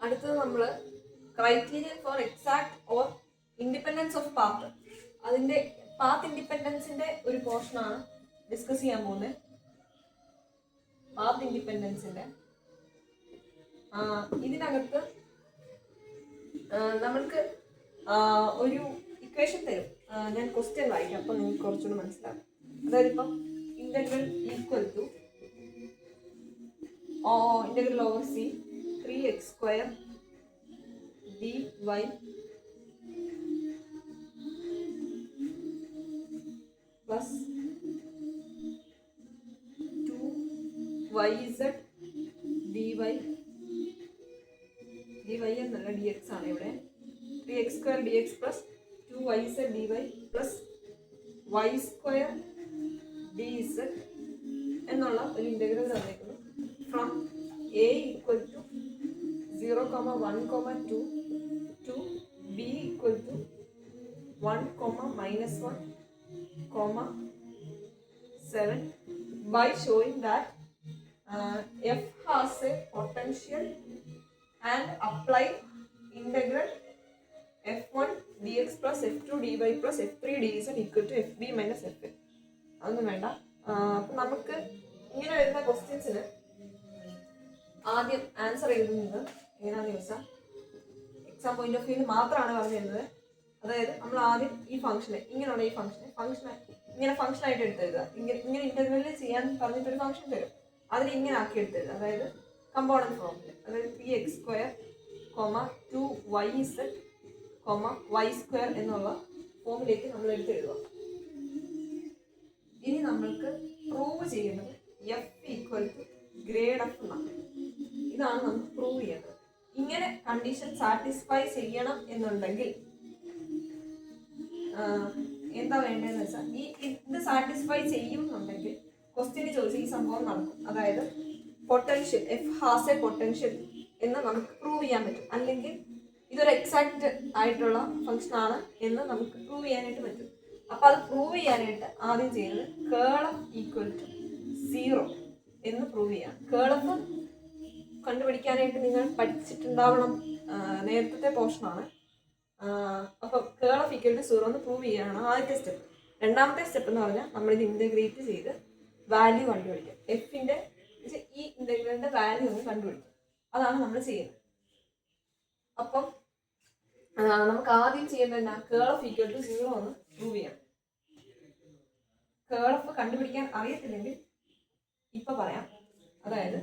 അടുത്തത് നമ്മൾ criterion for exact or independence of path, അതിൻ്റെ പാത്ത് ഇൻഡിപെൻഡൻസിൻ്റെ ഒരു പോർഷനാണ് ഡിസ്കസ് ചെയ്യാൻ പോകുന്നത്. പാത്ത് ഇൻഡിപെൻഡൻസിൻ്റെ ഇതിനകത്ത് നമ്മൾക്ക് ഒരു ഇക്വേഷൻ തരും. ഞാൻ ക്വസ്റ്റ്യൻ വായിക്കാം, അപ്പോൾ നിങ്ങൾക്ക് കുറച്ചുകൂടി മനസ്സിലാവും. അതായത് ഇപ്പം integral equal to integral over C 3x² dy plus 2yz dy എന്നല്ല dx ആണ് ഇവിടെ. 3x² dx plus 2yz dy plus y² dz എന്നുള്ള ഒരു ഇന്റഗ്രൽ തന്നേക്കുന്നു. From a equal to 0,1,2 to b equal to 1,-1,7 by showing that f has a potential and apply integral f1 dx plus f2 dy plus f3 dz equal to fb minus fa. അതൊന്നും വേണ്ട. അപ്പം നമുക്ക് ഇങ്ങനെ വരുന്ന ക്വസ്റ്റ്യൻസിന് ആദ്യം answer എഴുതുന്നത് എങ്ങനെയാണെന്ന് ചോദിച്ചാൽ എക്സാം പോയിന്റ് ഓഫ് വ്യൂവിൽ മാത്രമാണ് പറഞ്ഞു തരുന്നത്. അതായത് നമ്മൾ ആദ്യം ഈ ഫംഗ്ഷനെ ഇങ്ങനെയുള്ള ഈ ഫംഗ്ഷനെ ഇങ്ങനെ ഫംഗ്ഷനായിട്ട് എടുത്തെഴുതുക. ഇങ്ങനെ ഇന്റർവെല്ലിൽ ചെയ്യാൻ പറഞ്ഞിട്ടൊരു ഫംഗ്ഷൻ തരും, അതിന് ഇങ്ങനെ ആക്കി എടുത്തെഴുതുക. അതായത് കമ്പോണന്റ് ഫോമിൽ, അതായത് 3x², 2yz, y² എന്നുള്ള ഫോമിലേക്ക് നമ്മൾ എടുത്തെഴുതുക. ഇനി നമ്മൾക്ക് പ്രൂവ് ചെയ്യേണ്ടത് F equal to grade F എന്നാണ്. ഇതാണ് നമുക്ക് പ്രൂവ് ചെയ്യേണ്ടത്. ഇങ്ങനെ കണ്ടീഷൻ സാറ്റിസ്ഫൈ ചെയ്യണം എന്നുണ്ടെങ്കിൽ എന്താ വേണ്ടതെന്ന് വെച്ചാൽ ഇത് സാറ്റിസ്ഫൈ ചെയ്യുന്നുണ്ടെങ്കിൽ ക്വസ്റ്റ്യന് ചോദിച്ച ഈ സംഭവം നടക്കും. അതായത് potential F has A potential എന്ന് നമുക്ക് പ്രൂവ് ചെയ്യാൻ പറ്റും. അല്ലെങ്കിൽ ഇതൊരു എക്സാക്ട് ആയിട്ടുള്ള ഫംഗ്ഷൻ ആണ് എന്ന് നമുക്ക് പ്രൂവ് ചെയ്യാനായിട്ട് പറ്റും. അപ്പൊ അത് പ്രൂവ് ചെയ്യാനായിട്ട് ആദ്യം ചെയ്യുന്നത് കേൾ എഫ് ഈക്വൽ ടു 0 എന്ന് പ്രൂവ് ചെയ്യാം. കേൾ എഫ് കണ്ടുപിടിക്കാനായിട്ട് നിങ്ങൾ പഠിച്ചിട്ടുണ്ടാവണം, നേരത്തെ പോർഷനാണ്. അപ്പം കേൾ ഓഫ് ഈക്വൽ ടു 0 എന്ന് പ്രൂവ് ചെയ്യുകയാണ് ആദ്യത്തെ സ്റ്റെപ്പ്. രണ്ടാമത്തെ സ്റ്റെപ്പ് എന്ന് പറഞ്ഞാൽ നമ്മളിത് ഇൻ്റഗ്രേറ്റ് ചെയ്ത് വാല്യൂ കണ്ടുപിടിക്കും. എഫിൻ്റെ ഈ ഇൻ്റഗ്രലിൻ്റെ വാല്യൂ ഒന്ന് കണ്ടുപിടിക്കും. അതാണ് നമ്മൾ ചെയ്യുന്നത്. അപ്പം നമുക്ക് ആദ്യം ചെയ്യേണ്ടത് കേൾ ഓഫ് ഈക്വൽ ടു 0 എന്ന് പ്രൂവ് ചെയ്യണം. കേൾ ഓഫ് കണ്ടുപിടിക്കാൻ അറിയത്തില്ലെങ്കിൽ ഇപ്പം പറയാം. അതായത്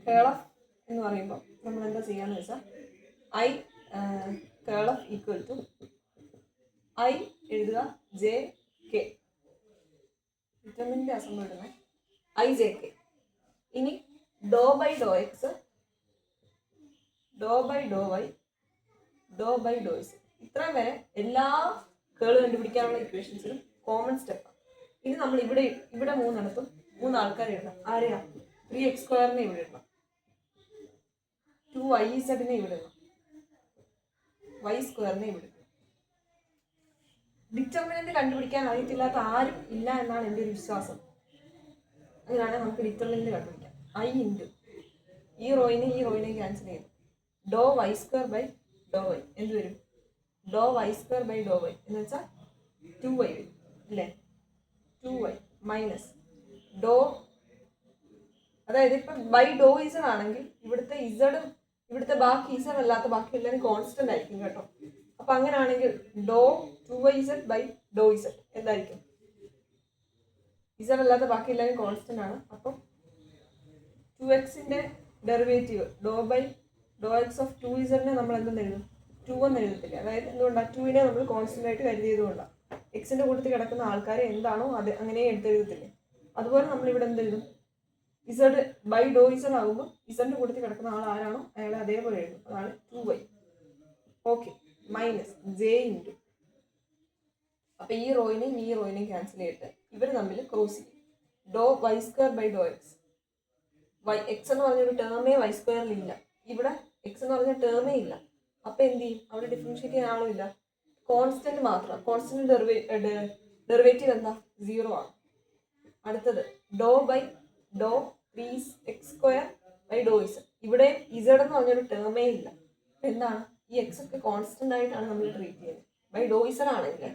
കേൾ ഓഫ് എന്ന് പറയുമ്പോൾ നമ്മൾ എന്താ ചെയ്യാന്ന് വെച്ചാൽ curl of equal to I എഴുതുക JK, വിറ്റമിൻ്റെ അസംബിൾ ഇടുന്നത് IJK. ഇനി do by Dr x, do by do y, do by do S. ഇത്രയും വരെ എല്ലാ കേൾ കണ്ടുപിടിക്കാനുള്ള ഇക്വേഷൻസിലും കോമൺ സ്റ്റെപ്പാണ്. ഇനി നമ്മൾ ഇവിടെ മൂന്നിടത്തും 3 ആൾക്കാരെ ഇടണം. ആരെയാ? 3x² ഇവിടെ ഇടണം, 2yz ഇവിടെ ഇടണം, y² ഇവിടെ ഇടണം. ഡിറ്റർമിനന്റ് കണ്ടുപിടിക്കാൻ അറിയത്തില്ലാത്ത ആരും ഇല്ല എന്നാണ് എൻ്റെ ഒരു വിശ്വാസം. അങ്ങനെയാണെങ്കിൽ നമുക്ക് ഡിറ്റർമിനന്റ് കണ്ടുപിടിക്കാം. I ഇൻറ്റു ഈ റോയിനെ ക്യാൻസൽ ചെയ്യും. ഡോ y² ബൈ ഡോ y എന്ത് വരും? ഡോ y² ബൈ ഡോ y എന്ന് വെച്ചാൽ 2y വരും അല്ലേ? 2y മൈനസ് ഡോ, അതായത് ഇപ്പം ബൈ ഡോ ഇസഡ് ആണെങ്കിൽ ഇവിടുത്തെ ഇസഡും ഇവിടുത്തെ ബാക്കി ഇസഡ് അല്ലാത്ത ബാക്കി എല്ലാവരും കോൺസ്റ്റന്റ് ആയിരിക്കും കേട്ടോ. അപ്പൊ അങ്ങനെയാണെങ്കിൽ do 2yz by Dr z എന്തായിരിക്കും? ഇസഡ് അല്ലാത്ത ബാക്കി എല്ലാവരും കോൺസ്റ്റന്റ് ആണ്. അപ്പം 2xന്റെ derivative do by Dr x of 2zനെ നമ്മൾ എന്തെന്ന് എഴുതും? 2 എന്ന് എഴുതത്തില്ല. അതായത് എന്തുകൊണ്ടാണ്? 2നെ നമ്മൾ കോൺസ്റ്റന്റ് ആയിട്ട് കരുതിയതുകൊണ്ടാണ്. എക്സിന്റെ കൂട്ടത്തിൽ കിടക്കുന്ന ആൾക്കാരെ എന്താണോ അത് അങ്ങനെ എടുത്തെഴുതത്തില്ലേ? അതുപോലെ നമ്മൾ ഇവിടെ എന്തെഴുതും? ഇസഡ് ബൈ ഡോ ഇസഡ് ആകുമ്പോൾ ഇസഡിന്റെ കൂട്ടത്തിൽ കിടക്കുന്ന ആൾ ആരാണോ അയാളെ അതേപോലെ എഴുതും. അതാണ് 2y. Okay, minus J into, അപ്പൊ ഈ റോയിനെയും ക്യാൻസൽ ചെയ്തിട്ട് ഇവർ തമ്മിൽ ക്രോസ് ചെയ്യും. ഡോ y² by Dr x. X എന്ന് പറഞ്ഞൊരു ടേമേ y² ഇല്ല. ഇവിടെ എക്സ് എന്ന് പറഞ്ഞ ടേമേ ഇല്ല. അപ്പൊ എന്ത് ചെയ്യും? അവിടെ ഡിഫറൻഷിയേറ്റ് ചെയ്യാൻ ആളും ഇല്ല, കോൺസ്റ്റന്റ് മാത്രം. കോൺസ്റ്റന്റ് ഡെറിവേറ്റീവ് എന്താ? 0 ആണ്. അടുത്തത് do by do 3x² by Dr z. ഇവിടെ ഇസഡ് എന്ന് പറഞ്ഞൊരു ടേമേ ഇല്ല. എന്താണ് ഈ എക്സ് ഒക്കെ കോൺസ്റ്റന്റ് ആയിട്ടാണ് നമ്മൾ ട്രീറ്റ് ചെയ്യുന്നത്. ബൈ ഡോ ഇസഡ് ആണെങ്കിൽ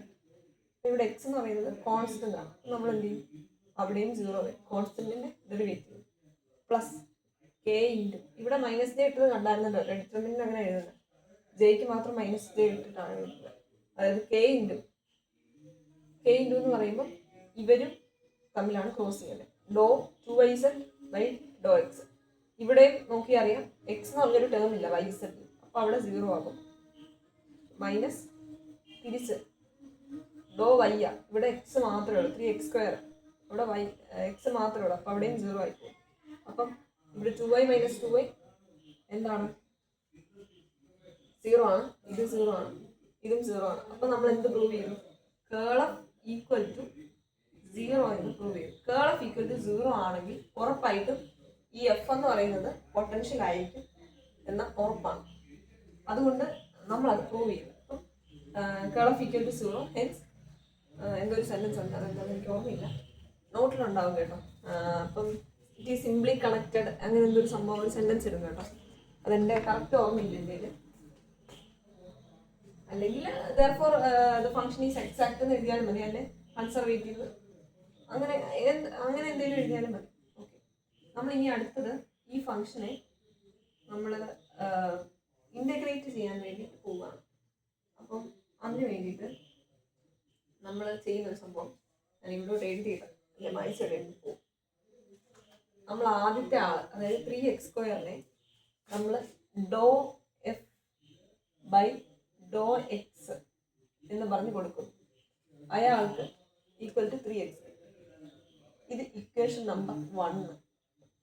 ഇവിടെ എക്സ് എന്ന് പറയുന്നത് കോൺസ്റ്റന്റ് ആണ്. നമ്മൾ എന്ത് ചെയ്യും, അവിടെയും 0 വരും, കോൺസ്റ്റന്റിന്റെ ഡെറിവേറ്റീവ് പ്ലസ് കെ ഇൻറ്റു ഇവിടെ മൈനസ് ജെ ഇട്ടത് കണ്ടായിരുന്നല്ലോ, ഡിറ്റർമിനന്റ് അങ്ങനെ എഴുതുന്നത്, ജെക്ക് മാത്രം മൈനസ് ജെ ഇട്ടിട്ടാണ് എഴുതുന്നത്. അതായത് കെ ഇൻറ്റു എന്ന് പറയുമ്പോൾ ഇവരും തമ്മിലാണ് ക്രോസ് ചെയ്യുന്നത്. ഡോ 2yz ബൈ ഡോ എക്സ്. ഇവിടെ നോക്കി അറിയാം എക്സ് എന്ന് പറഞ്ഞൊരു ടേം ഇല്ല yz, അപ്പൊ അവിടെ 0 ആകും. മൈനസ് തിരിച്ച് ഡോ y ആ, ഇവിടെ എക്സ് മാത്രമേ ഉള്ളൂ, 3x². ഇവിടെ y എക്സ് മാത്രമേ ഉള്ളൂ, അപ്പൊ അവിടെയും 0 ആയിപ്പോകും. അപ്പം ഇവിടെ 2y മൈനസ് 2y എന്താണ് 0 ആണ്, ഇത് 0 ആണ്, ഇതും 0 ആണ്. അപ്പൊ നമ്മൾ എന്ത് പ്രൂവ് ചെയ്തു, കേൾ ഓഫ് ഈക്വൽ ടു 0 എന്ന് പ്രൂവ് ചെയ്തു. കേൾ ഓഫ് ഈക്വൽ ടു 0 ആണെങ്കിൽ ഉറപ്പായിട്ടും ഈ എഫ് എന്ന് പറയുന്നത് പൊട്ടൻഷ്യൽ ആയിരിക്കും എന്ന ഉറപ്പാണ്. അതുകൊണ്ട് നമ്മൾ അത് പ്രൂവ് ചെയ്തു. അപ്പം curl of equal to 0, hence എന്തൊരു സെന്റൻസ് ഉണ്ട്, അതെന്താണെന്ന് എനിക്ക് ഓർമ്മയില്ല, നോട്ടിലുണ്ടാവും കേട്ടോ. അപ്പം ഇറ്റ് ഈസ് സിംപ്ലി കണക്റ്റഡ് അങ്ങനെ എന്തൊരു സംഭവം, ഒരു സെന്റൻസ് ഇടും കേട്ടോ. അതെന്റെ കറക്റ്റ് ഓർമ്മയില്ല എൻ്റെ. അല്ലെങ്കിൽ therefore the function is exact എന്ന് എഴുതിയാലും മതി, അല്ലെ കൺസർവേറ്റീവ് അങ്ങനെ എന്തെങ്കിലും എഴുതിയാലും മതി. ഓക്കെ, നമ്മൾ ഇനി അടുത്തത് ഈ ഫംഗ്ഷനെ നമ്മൾ ഇന്റഗ്രേറ്റ് ചെയ്യാൻ വേണ്ടിയിട്ട് പോവുകയാണ്. അപ്പം അതിന് വേണ്ടിയിട്ട് നമ്മൾ ചെയ്യുന്ന ഒരു സംഭവം ഞാൻ ഇവിടോട്ട് എഴുതിയിട്ട് എൻ്റെ മനസ്സിൽ എഴുതി പോകും. നമ്മൾ ആദ്യത്തെ ആള്, അതായത് 3x² നമ്മൾ ഡോ എഫ് ബൈ ഡോ എക്സ് എന്ന് പറഞ്ഞു കൊടുക്കും. അയാൾക്ക് ഈക്വൽ ടു 3x. ഇത് ഇക്വേഷൻ നമ്പർ 1.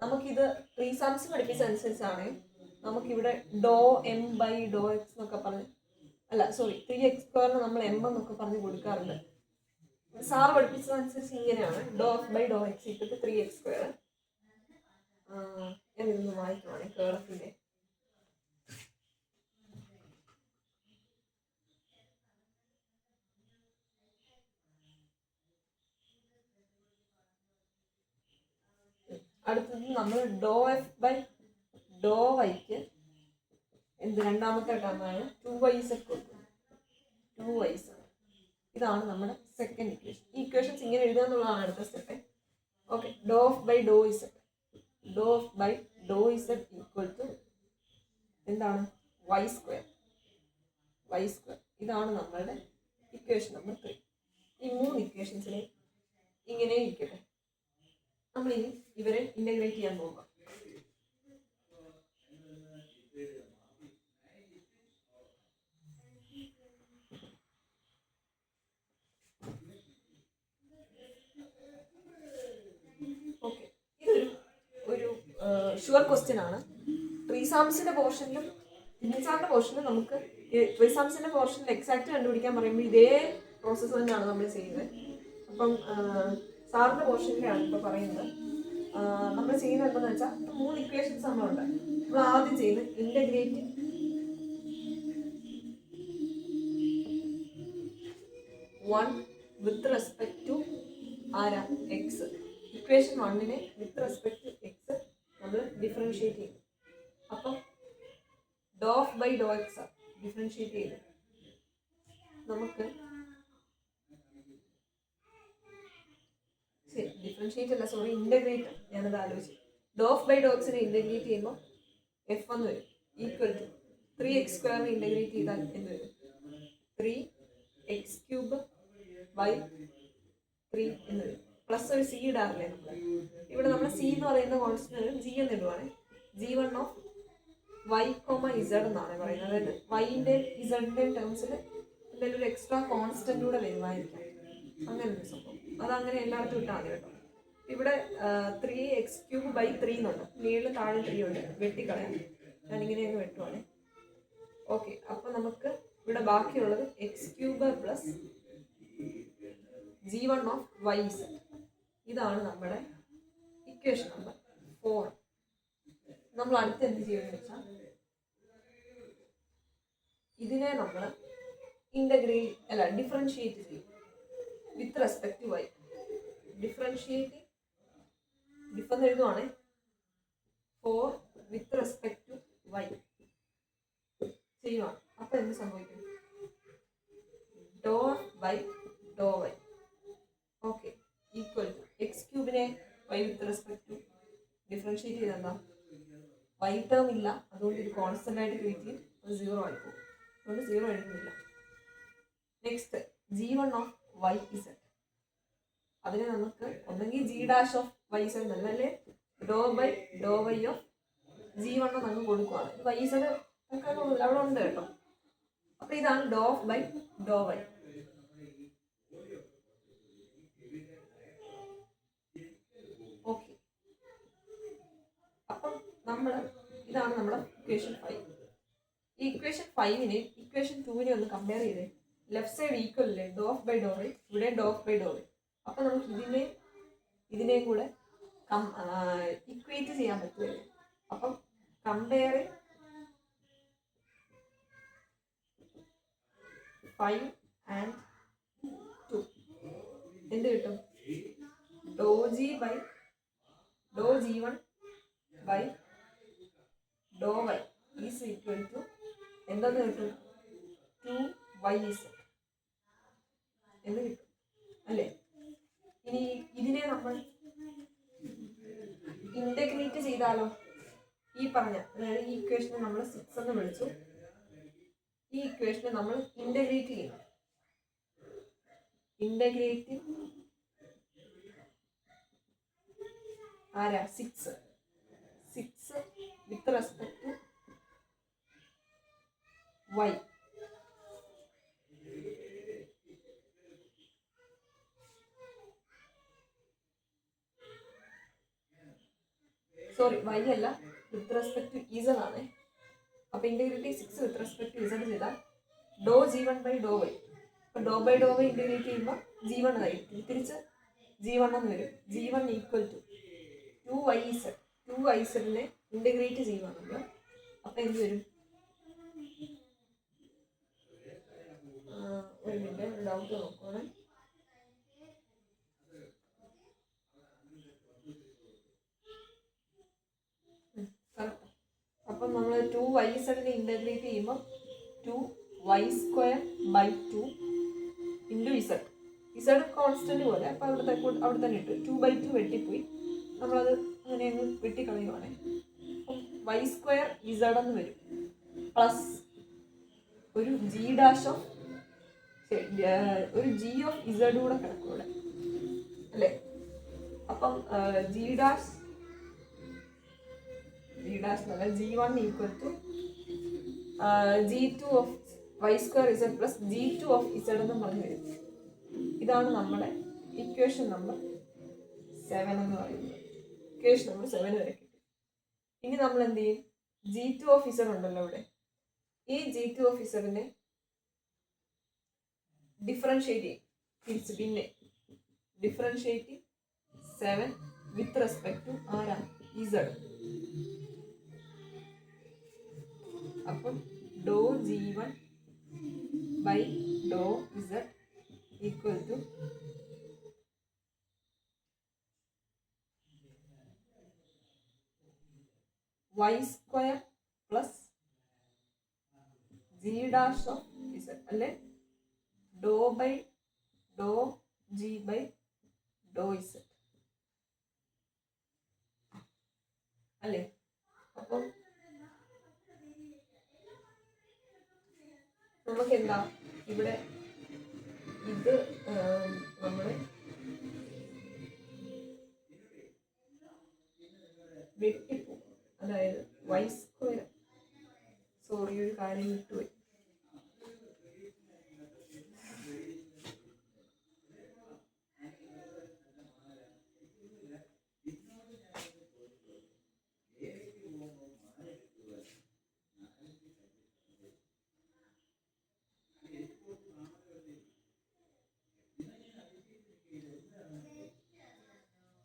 നമുക്കിത് ത്രീ സംസ് പഠിപ്പിച്ച അനുസരിച്ചാണ് നമുക്കിവിടെ ഡോ എം ബൈ ഡോ എക്സ് എന്നൊക്കെ പറഞ്ഞ്, അല്ല സോറി 3x² നമ്മൾ എം എന്നൊക്കെ പറഞ്ഞ് കൊടുക്കാറുണ്ട്. സാറ് പഠിപ്പിച്ചതനുസരിച്ച് ഇങ്ങനെയാണ്, do F by Dr x equal to 3x². ഞാൻ ഇതൊന്ന് വായിക്കുവാണ് കേളത്തിന്റെ. അടുത്തത് നമ്മൾ ഡോ എഫ് ബൈ ഡോ വൈക്ക് എന്ത് രണ്ടാമത്തെ ടേമാണ് 2yz കൊടുക്കും. 2yz ഇതാണ് നമ്മുടെ സെക്കൻഡ് ഇക്വേഷൻ. ഈ ഇക്വേഷൻസ് ഇങ്ങനെ എഴുതുക എന്നുള്ളതാണ് അടുത്ത സ്റ്റെപ്പ്. ഓക്കെ, ഡോ ഓഫ് ബൈ ഡോ ഇസഡ്, ഡോ of by Dr z equal to എന്താണ് y². ഇതാണ് നമ്മളുടെ ഇക്വേഷൻ നമ്പർ 3. ഈ 3 ഇക്വേഷൻസിനെ ഇങ്ങനെ ഇരിക്കട്ടെ. നമ്മളിനി ഇവരെ ഇന്റഗ്രേറ്റ് ചെയ്യാൻ പോകുക. ഓക്കെ, ഇതൊരു ഷുവർ ക്വസ്റ്റ്യൻ ആണ്. ട്രീസാംസിന്റെ പോർഷനിലും ഇൻസാറിന്റെ പോർഷനിലും നമുക്ക് ട്രീസാംസിന്റെ പോർഷനിൽ എക്സാക്ട് കണ്ടുപിടിക്കാൻ പറയുമ്പോൾ ഇതേ പ്രോസസ്സ് തന്നെയാണ് നമ്മൾ ചെയ്യുന്നത്. അപ്പം സാറിന്റെ പോർഷനിലാണ് ഇപ്പൊ പറയുന്നത്. നമ്മൾ ചെയ്യുന്നത് എന്താണെന്ന് വെച്ചാൽ 3 ഇക്വേഷൻസ് നമ്മളുണ്ട്. നമ്മൾ ആദ്യം ചെയ്യുന്നത് integrate one with respect to ആരാ എക്സ്. ഇക്വേഷൻ 1നെ വിത്ത് റെസ്പെക്ട് ടു എക്സ് നമ്മൾ ഡിഫറൻഷിയേറ്റ് ചെയ്യും. അപ്പം do of by Dr x differentiate ചെയ്ത് നമുക്ക് ഡിഫറൻഷിയേറ്റ് അല്ല സോറി ഇന്റഗ്രേറ്റ്, ഞാനത് ആലോചിച്ചു. ഡോ ഓഫ് ബൈ ഡോ എക്സിനെ ഇന്റഗ്രേറ്റ് ചെയ്യുമ്പോൾ എഫ് എന്ന് വരും ഈക്വൽ ടു 3x² ഇന്റഗ്രേറ്റ് ചെയ്താൽ എന്ത് വരും, 3x³ ബൈ 3 എന്ന് വരും. പ്ലസ് ഒരു സി ഇടാറില്ലേ നമ്മൾ. ഇവിടെ നമ്മൾ സി എന്ന് പറയുന്ന കോൺസ്റ്റന്റ് ജി എന്ന് ഇടുവാണ്. G1 ഓഫ് y, z എന്നാണ് പറയുന്നത്. അതായത് വൈൻ്റെ ഇസഡിന്റെ ടേംസിൽ എന്തെങ്കിലും ഒരു എക്സ്ട്രാ കോൺസ്റ്റന്റ് കൂടെ വരുമായിരിക്കാം, അങ്ങനെ ഒരു സംഭവം. അതങ്ങനെ എല്ലായിടത്തും ഇട്ടാൽ മതി കേട്ടോ. ഇവിടെ 3x³ ബൈ 3 എന്നുണ്ട്, മേളിൽ താഴെ 3 ഉണ്ട്, വെട്ടിക്കളയാം. ഞാനിങ്ങനെയൊന്ന് വെട്ടുവാണ്. ഓക്കെ, അപ്പൊ നമുക്ക് ഇവിടെ ബാക്കിയുള്ളത് x³ plus G1 of yz. ഇതാണ് നമ്മുടെ ഇക്വേഷൻ നമ്പർ 4. നമ്മൾ അടുത്ത് എന്ത് ചെയ്യുമെന്ന് വെച്ചാൽ ഇതിനെ നമ്മൾ ഡിഫറൻഷിയേറ്റ് ചെയ്യും with respect to y. Differentiate diff എന്ന് എഴുതുവാണ് 4 വിത്ത് റെസ്പെക്ട് ടു വൈ ചെയ്യുവാണ്. അപ്പൊ എന്ത് സംഭവിക്കും? Do by do y okay equal to x ക്യൂബിനെ y with respect to differentiate ചെയ്തെന്താ? വൈ ടേം ഇല്ല, അതുകൊണ്ട് ഇത് കോൺസ്റ്റന്റ് ആയിട്ട് ട്രീറ്റ് ചെയ്യും, അത് 0 ആയി പോകും. അതുകൊണ്ട് 0 എഴുതുന്നില്ല. Next g1 of y Z, അതിനെ നമുക്ക് ഒന്നെങ്കിൽ G dash of y z നല്ല, അല്ലെ do by do y of g1 നമുക്ക് കൊടുക്കുവാണ്. വൈ ഇസഡ് ഒക്കെ അവിടെ ഉണ്ട് കേട്ടോ. അപ്പൊ ഇതാണ് ഡോ ബൈ ഡോ വൈ. ഓക്കെ, അപ്പം ഇതാണ് നമ്മുടെ ഇക്വേഷൻ 5. ഈ ഇക്വേഷൻ 5നെ ഇക്വേഷൻ 2നെ ഒന്ന് കമ്പയർ ചെയ്തേ. ലെഫ്റ്റ് സൈഡ് ഈക്വൽ അല്ലേ, ഡോ ഓഫ് ബൈ ഡോ വൈ, ഇവിടെ ഡോ ഓഫ് ബൈ ഡോ വൈ. അപ്പൊ നമുക്ക് ഇതിനെയും കൂടെ ഇക്വേറ്റ് ചെയ്യാൻ പറ്റുമല്ലേ. അപ്പം കമ്പയർ 5 and 2 എന്ത് കിട്ടും? Do G by do g1 by do y is equal to എന്തെന്ന് കിട്ടും? 2y എന്ന് കിട്ടും അല്ലേ. ഇനി ഇതിനെ നമ്മൾ ഇന്റഗ്രേറ്റ് ചെയ്താലോ? ഈ പറഞ്ഞ, അതായത് ഈ ഇക്വേഷനെ നമ്മൾ 6 എന്ന് വിളിച്ചു. ഈ ഇക്വേഷനെ നമ്മൾ ഇന്റഗ്രേറ്റ് ചെയ്യണം. ഇന്റഗ്രേറ്റ് ആരാ? 6 with respect to y. Sorry, y അല്ല, വിത്ത് റെസ്പെക്ട് ടു ഇസഡ് ആണ്. അപ്പൊ integrate 6 with respect to z ചെയ്താൽ do g1 by do y. അപ്പൊ do by do y integrate ചെയ്യുമ്പോൾ g1 ആയിരിക്കും, തിരിച്ച് g1 എന്ന് വരും. g1 equal to 2yz. 2yzനെ ഇന്റഗ്രേറ്റ് ചെയ്യുവാണല്ലോ. അപ്പൊ എന്ത് വരും? ഒരു മിനിറ്റ്, ഡൗട്ട് നോക്കണേ. അപ്പം നമ്മൾ 2yzനെ ഇന്റഗ്രേറ്റ് ചെയ്യുമ്പോൾ 2y² by 2 into z. Z constant പോലെ, അപ്പം അവിടെ തന്നെ ഇട്ടു. 2/2 വെട്ടിപ്പോയി, നമ്മളത് അങ്ങനെ അങ്ങ് വെട്ടിക്കളയുവാണേ. അപ്പം y² ഇസഡ് എന്ന് വരും, പ്ലസ് ഒരു ജി ഡാഷ് ഓഫ് ഒരു ജി ഓഫ് ഇസഡ് കൂടെ കിടക്കും ഇവിടെ അല്ലേ. അപ്പം ജി ഡാഷ് എന്നല്ല, g1 equal to g2 of y² z plus g2 of z എന്ന് പറഞ്ഞു വരും. ഇതാണ് നമ്മുടെ ഇക്വേഷൻ നമ്പർ 7 എന്ന് പറയുന്നത്. ഇക്വേഷൻ നമ്പർ 7 വരെ കിട്ടി. ഇനി നമ്മൾ എന്ത് ചെയ്യും? g2 ഓഫ് z ഉണ്ടല്ലോ ഇവിടെ, ഈ g2 ഓഫ് zനെ ഡിഫറൻഷിയേറ്റ് ചെയ്യും. തിരിച്ച് പിന്നെ ഡിഫറൻഷിയേറ്റ് 7 വിത്ത് റെസ്പെക്ട് ടു ആരാ? z. അപ്പം do g1 by do z equal to y² plus G dash of z അല്ലെ, do by do G by do z അല്ലേ. അപ്പം നമുക്ക് എന്താ ഇവിടെ ഇത് നമ്മൾ വെട്ടിപ്പോകും. അതായത് y², സോറി ഒരു കാര്യം വിട്ടുപോയി.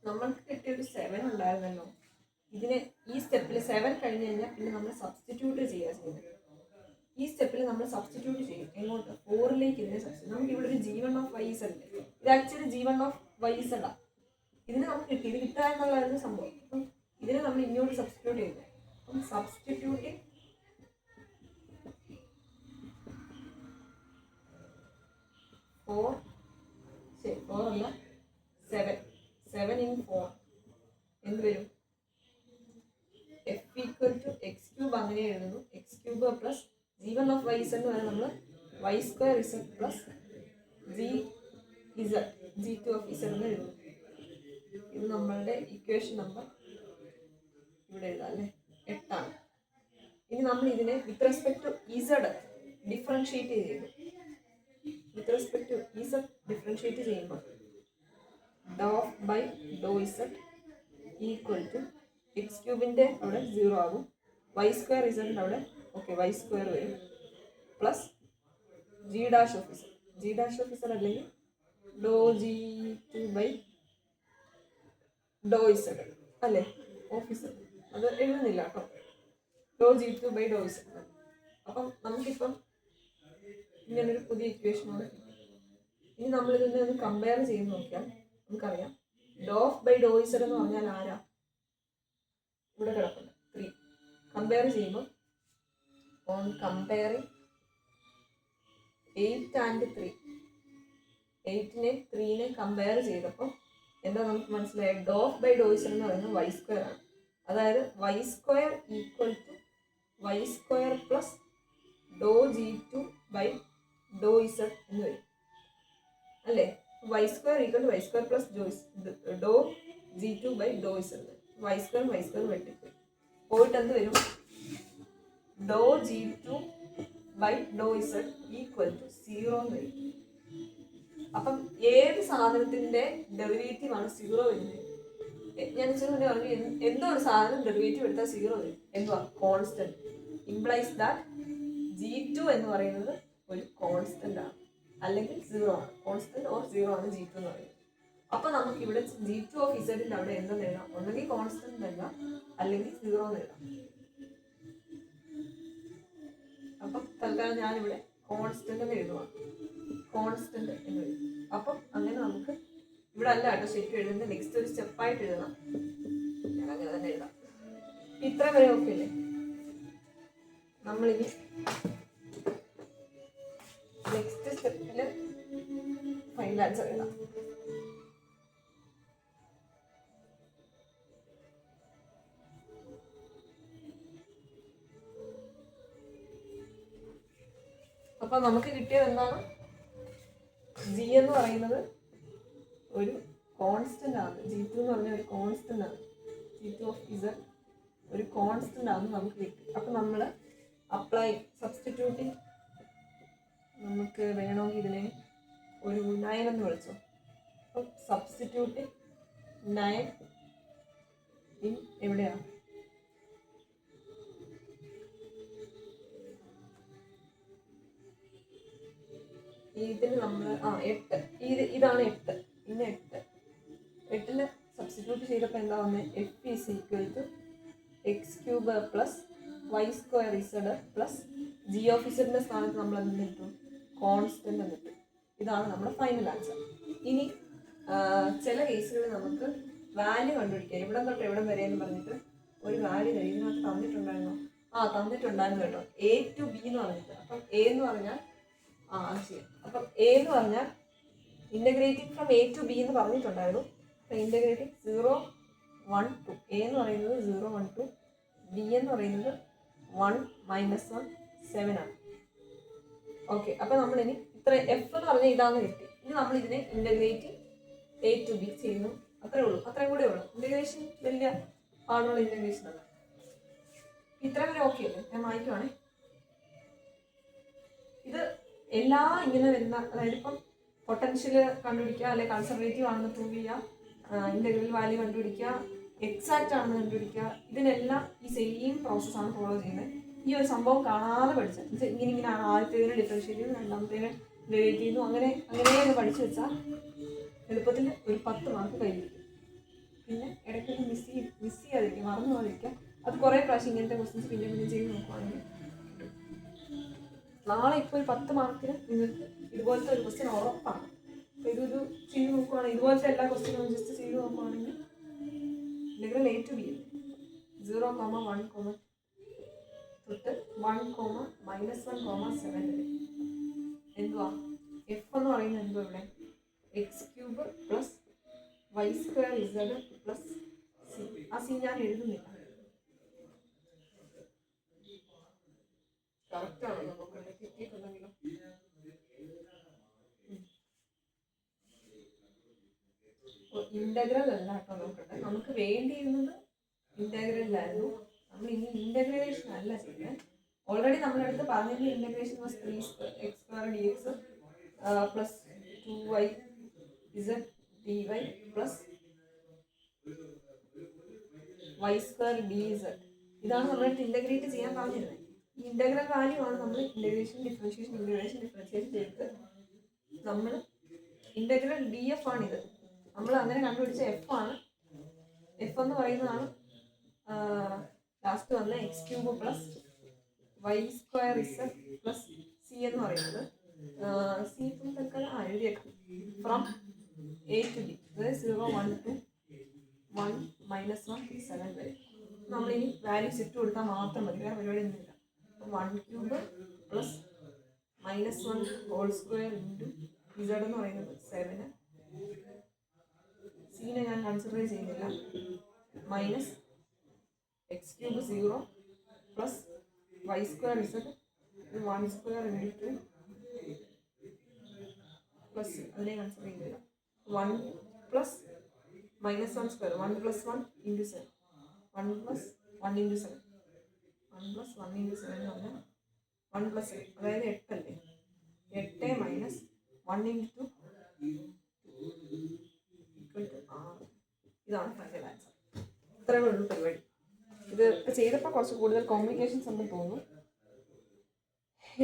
നമ്മൾക്ക് കിട്ടിയൊരു 7 ഉണ്ടായിരുന്നല്ലോ. ഇതിനെ ഈ സ്റ്റെപ്പിൽ 7 കഴിഞ്ഞ് കഴിഞ്ഞാൽ പിന്നെ നമ്മൾ സബ്സ്റ്റിറ്റ്യൂട്ട് ചെയ്യുക ചെയ്യുന്നത്. ഈ സ്റ്റെപ്പിൽ നമ്മൾ സബ്സ്റ്റിറ്റ്യൂട്ട് ചെയ്യും. എങ്ങോട്ട്? 4ലേക്ക് ഇതിനെ സബ്സ്റ്റിറ്റ്യൂട്ട്. നമുക്ക് ഇവിടെ ഒരു g1 ഓഫ് y z ഉണ്ട്. ഇത് actually g1 of y z ആണ്. ഇതിന് നമുക്ക് കിട്ടി, ഇത് കിട്ടുക എന്നുള്ളതായിരുന്നു സംഭവം. അപ്പം ഇതിനെ നമ്മൾ ഇങ്ങോട്ട് സബ്സ്റ്റിറ്റ്യൂട്ട് ചെയ്യുന്നത്. സബ്സ്റ്റിറ്റ്യൂട്ടിങ് ഫോർ അല്ല 7 in 4 എന്ത് വരും? F equal to x cube അങ്ങനെ എഴുതുന്നു. X cube plus g1 of y z എന്ന് പറയുന്നത് നമ്മൾ y square z plus g2 of z എന്ന് എഴുതുന്നു. ഇത് നമ്മളുടെ ഇക്വേഷൻ നമ്പർ ഇവിടെ എഴുതാം അല്ലേ, 8 ആണ്. ഇനി നമ്മൾ ഇതിനെ with respect to z differentiate ചെയ്യുന്നു. With respect to z differentiate ചെയ്യുമ്പോൾ do F by do z equal to x ക്യൂബിൻ്റെ അവിടെ 0 ആകും, വൈ സ്ക്വയർ ഇസഡിൻ്റെ അവിടെ വൈ സ്ക്വയർ വരും, plus G dash of z അല്ലെങ്കിൽ do g2 by Dr z അല്ലേ, ഓഫീസർ അത് എഴുതുന്നില്ല കേട്ടോ, ഡോ g2 ബൈ ഡോ ഇസഡ്. അപ്പം നമുക്കിപ്പം ഇങ്ങനൊരു പുതിയ ഇക്വേഷനാണ്. ഇനി നമ്മളിതിനെ ഒന്ന് കമ്പയർ ചെയ്ത് നോക്കിയാൽ നമുക്കറിയാം ഡോഫ് ബൈ ഡോ ഇസഡ് എന്ന് പറഞ്ഞാൽ ആരാ? ഇവിടെ കിടപ്പുണ്ട് 3. കമ്പയർ ചെയ്യുമ്പോൾ ഓൺ കമ്പയറിങ് 8 and 3, 8നെ 3നെ കമ്പയർ ചെയ്തപ്പോൾ എന്താ നമുക്ക് മനസ്സിലായത്? ഡോഫ് ബൈ ഡോ ഇസഡ് എന്ന് പറയുന്നത് വൈ സ്ക്വയർ ആണ്. അതായത് y square equal to y square plus do g2 by Dr z എന്ന് വരും അല്ലേ. Y square equal to y square plus do g2 by Dr z. Y square വെട്ടിപ്പോയി, പോയിട്ട് എന്ത് വരും? Do g2 by Dr z equal to 0 എന്ന് വരും. അപ്പം ഏത് സാധനത്തിന്റെ ഡെറിവേറ്റീവ് ആണ് 0 വരുന്നത്? ഞാൻ മുന്നേ പറഞ്ഞു എന്തോ ഒരു സാധനം ഡെറിവേറ്റീവ് എടുത്താൽ 0 വരും. എന്തുവാ? കോൺസ്റ്റന്റ്. ഇംപ്ലൈസ് ദാറ്റ് g2 എന്ന് പറയുന്നത് ഒരു കോൺസ്റ്റന്റ് ആണ്, അല്ലെങ്കിൽ 0 ആണ്. കോൺസ്റ്റന്റ് ഓർ 0 ആണ് g2 എന്ന് പറയുന്നത്. അപ്പൊ നമുക്ക് ഇവിടെ g2 ഓഫ് ഇസഡിന്റെ അവിടെ എന്തെന്ന് എഴുതാം? ഒന്നെങ്കിൽ കോൺസ്റ്റന്റ് എഴുതാം, അല്ലെങ്കിൽ 0 എന്ന് എഴുതാം. അപ്പൊ തൽക്കാലം ഞാനിവിടെ കോൺസ്റ്റന്റ് എന്ന് എഴുതുവാണ്, കോൺസ്റ്റന്റ് എന്ന് എഴുതും. അപ്പം അങ്ങനെ നമുക്ക് ഇവിടെ അല്ല കേട്ടോ ശരിക്കും എഴുതുന്നത്, നെക്സ്റ്റ് ഒരു സ്റ്റെപ്പായിട്ട് എഴുതണം. ഞാൻ അങ്ങനെ തന്നെ എഴുതാം. ഇത്ര വരെ ഓക്കെ അല്ലേ? നമ്മളിനി നെക്സ്റ്റ് സ്റ്റെപ്പില് ഫൈനൽ ആൻസർ എഴുതാം. അപ്പൊ നമുക്ക് കിട്ടിയത് എന്താണ്? ജി എന്ന് പറയുന്നത് ഒരു കോൺസ്റ്റന്റ് ആണ്, g2 എന്ന് പറഞ്ഞ ഒരു കോൺസ്റ്റന്റ് ആണ്, g2 ഓഫ് z ഒരു കോൺസ്റ്റന്റ് ആണ് നമുക്ക് കിട്ടി. അപ്പൊ നമ്മൾ അപ്ലൈ സബ്സ്റ്റിറ്റ്യൂട്ടിങ് നമുക്ക് വേണമെങ്കിൽ ഇതിനെ ഒരു 9 എന്ന് വിളിച്ചോ. അപ്പം സബ്സ്റ്റിറ്റ്യൂട്ടിങ് 9 ഇൻ എവിടെയാണ്? ഇതിന് നമ്മൾ 8, ഇതാണ് 8, പിന്നെ 8ല് സബ്സ്റ്റിറ്റ്യൂട്ട് ചെയ്തപ്പോൾ എന്താ വന്നത്? F is equal to x cube plus y square z plus G of ഇസഡിന്റെ സ്ഥാനത്ത് നമ്മൾ എന്ത് കിട്ടും? കോൺസ്റ്റന്റ് എന്ന് കിട്ടും. ഇതാണ് നമ്മുടെ ഫൈനൽ ആൻസർ. ഇനി ചില കേസുകളിൽ നമുക്ക് വാല്യൂ കണ്ടുപിടിക്കാം. എവിടെ തൊട്ട് എവിടെ വരെ എന്ന് പറഞ്ഞിട്ട് ഒരു വാല്യൂ ഇതിനകത്ത് തന്നിട്ടുണ്ടായിരുന്നോ? തന്നിട്ടുണ്ടായിരുന്നു കേട്ടോ, A to B എന്ന് പറഞ്ഞിട്ട്. അപ്പം A എന്ന് പറഞ്ഞാൽ അത് ചെയ്യാം. അപ്പം A എന്ന് പറഞ്ഞാൽ integrating from A to B എന്ന് പറഞ്ഞിട്ടുണ്ടായിരുന്നു. അപ്പം ഇൻ്റഗ്രേറ്റിംഗ് 0, 1, 2. A എന്ന് പറയുന്നത് 0, 1, 2. B എന്ന് പറയുന്നത് 1, -1, 7 ആണ്. ഓക്കെ, അപ്പം നമ്മളിനി ഇത്ര F എന്ന് പറഞ്ഞാൽ ഇതാന്ന് കിട്ടി. ഇനി നമ്മൾ ഇതിനെ ഇൻ്റഗ്രേറ്റിംഗ് A to B ചെയ്യുന്നു. അത്രേ ഉള്ളൂ, അത്രയും കൂടെ ഉള്ളൂ. ഇൻ്റഗ്രേഷൻ വലിയ പാടുള്ള ഇൻ്റഗ്രേഷൻ അല്ല. ഇത്ര വരെ ഓക്കെ അല്ലേ? ഞാൻ വായിക്കുവാണേ. ഇത് എല്ലാ ഇങ്ങനെ വരുന്ന, അതായത് ഇപ്പം പൊട്ടൻഷ്യൽ കണ്ടുപിടിക്കുക, അല്ലെങ്കിൽ കൺസർവേറ്റീവ് ആണെന്ന് പ്രൂവ് ചെയ്യുക, ഇന്റഗ്രൽ വാല്യൂ കണ്ടുപിടിക്കുക, എക്സാക്റ്റ് ആണെന്ന് കണ്ടുപിടിക്കുക, ഇതിനെല്ലാം ഈ സെയിം പ്രോസസ്സാണ് ഫോളോ ചെയ്യുന്നത്. ഈ ഒരു സംഭവം കാണാതെ പഠിച്ചാൽ ഇങ്ങനെയാണ് ആദ്യത്തേതിന് ഡിഫറൻഷ്യേറ്റ് ചെയ്യുന്നു, രണ്ടാമത്തേന് ഡെറിവേറ്റ് ചെയ്യുന്നു, അങ്ങനെയൊന്ന് പഠിച്ചു വെച്ചാൽ എളുപ്പത്തിൽ ഒരു 10 മാർക്ക് കയ്യിലിരിക്കും. പിന്നെ ഇടയ്ക്കൊന്ന് മിസ് ചെയ്യാതിരിക്കുക, മറന്നു പോകാതിരിക്കുക. അത് കുറേ പ്രാവശ്യം ഇങ്ങനത്തെ ക്വസ്റ്റ്യൻസ് പിന്നെ ചെയ്ത് നോക്കുവാണെങ്കിൽ നാളെ ഇപ്പോൾ ഒരു 10 മാർക്കിന് നിങ്ങൾക്ക് ഇതുപോലത്തെ ഒരു ക്വസ്റ്റ്യൻ ഉറപ്പാണ്. അപ്പോൾ ഇതൊരു ചെയ്ത് നോക്കുവാണെങ്കിൽ, ഇതുപോലത്തെ എല്ലാ ക്വസ്റ്റ്യനും ജസ്റ്റ് ചെയ്ത് നോക്കുവാണെങ്കിൽ ഇന്റഗ്രൽ A to B 0, 1, തൊട്ട് 1, -1, -7 വരെ എന്തുവാ എഫ് എന്ന് പറയുന്നത് എന്തുവാ ഇവിടെ x³ plus y² z plus C. ആ സി ഞാൻ എഴുതുന്നില്ല. കറക്റ്റ് ആണോ നോക്കണ്ടേ, കിട്ടിയിട്ടുണ്ടെങ്കിലോ. ഇന്റഗ്രൽ അല്ല കേട്ടോ നോക്കട്ടെ, നമുക്ക് വേണ്ടിയിരുന്നത് ഇന്റഗ്രലിലായിരുന്നു. നമ്മൾ ഇനി ഇന്റഗ്രേഷൻ അല്ല ചെയ്യുന്നത്. ഓൾറെഡി നമ്മുടെ അടുത്ത് പറഞ്ഞിരുന്ന integration was 3x² dx plus 2y z dy plus y² dz. ഇതാണ് നമ്മളടുത്ത് ഇന്റഗ്രേറ്റ് ചെയ്യാൻ പറഞ്ഞിരുന്നത്. ഈ ഇന്റഗ്രൽ വാല്യൂ ആണ് നമ്മൾ ഇന്റഗ്രേഷൻ ഡിഫറൻഷിയേഷൻ ചെയ്ത് നമ്മൾ ഇന്റഗ്രൽ ഡി എഫ് ആണിത്. നമ്മൾ അങ്ങനെ കണ്ടുപിടിച്ച എഫ് ആണ്. എഫ് എന്ന് പറയുന്നതാണ് ലാസ്റ്റ് വന്ന x³ plus y² z plus C എന്ന് പറയുന്നത്. സി ഇപ്പം തൽക്കാലം എഴുതിയേക്കാം. ഫ്രം എ ടു ബി, അതായത് 0, 1 to 1, -1, 7 വരെ. നമ്മളിനി വാല്യൂസ് ഇട്ട് കൊടുത്താൽ മാത്രം മതി, വേറെ പരിപാടി ഒന്നുമില്ല. 1³ പ്ലസ് -1² ഇൻറ്റു ഇസഡ് എന്ന് പറയുന്നത് 7. സീനെ ഞാൻ കൺസിഡർ ചെയ്യുന്നില്ല. Minus x³ 0 plus y² z 1² into plus അതിനെ കൺസിഡർ ചെയ്യുന്നില്ല. 1 പ്ലസ് -1² 1 + 1 ഇൻറ്റു 7 1 + 1 ഇൻറ്റു 7 1 + 1 ഇൻറ്റു 7 എന്ന് പറഞ്ഞാൽ 1 + 7 അതായത് 8 അല്ലേ. 8 മൈനസ് 1 ഇൻറ്റു 6. ഇതാണ് ഫൈനൽ ആൻസർ. ഇത്രയേ ഉള്ളൂ പരിപാടി. ഇത് ചെയ്തപ്പോൾ കുറച്ച് കൂടുതൽ കോംപ്ലിക്കേഷൻസ് ഉണ്ടെന്ന് തോന്നുന്നു.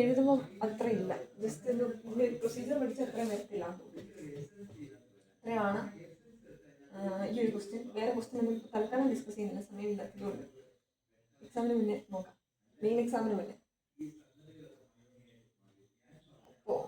എഴുതുമ്പോൾ അത്ര ഇല്ല, ജസ്റ്റ് ഇതിൻ്റെ പ്രൊസീജിയർ പഠിച്ച് അത്രയും വരത്തില്ല. അത്രയാണ് ഈ ഒരു ക്വസ്റ്റ്യൻ. വേറെ ക്വസ്റ്റ്യൻ നമ്മൾ തൽക്കാലം ഡിസ്കസ് ചെയ്യുന്നില്ല, സമയമില്ലാത്തതുകൊണ്ട്. എക്സാമിന് മുന്നേ നോക്കാം, മെയിൻ എക്സാമിന് മുന്നേ. അപ്പോൾ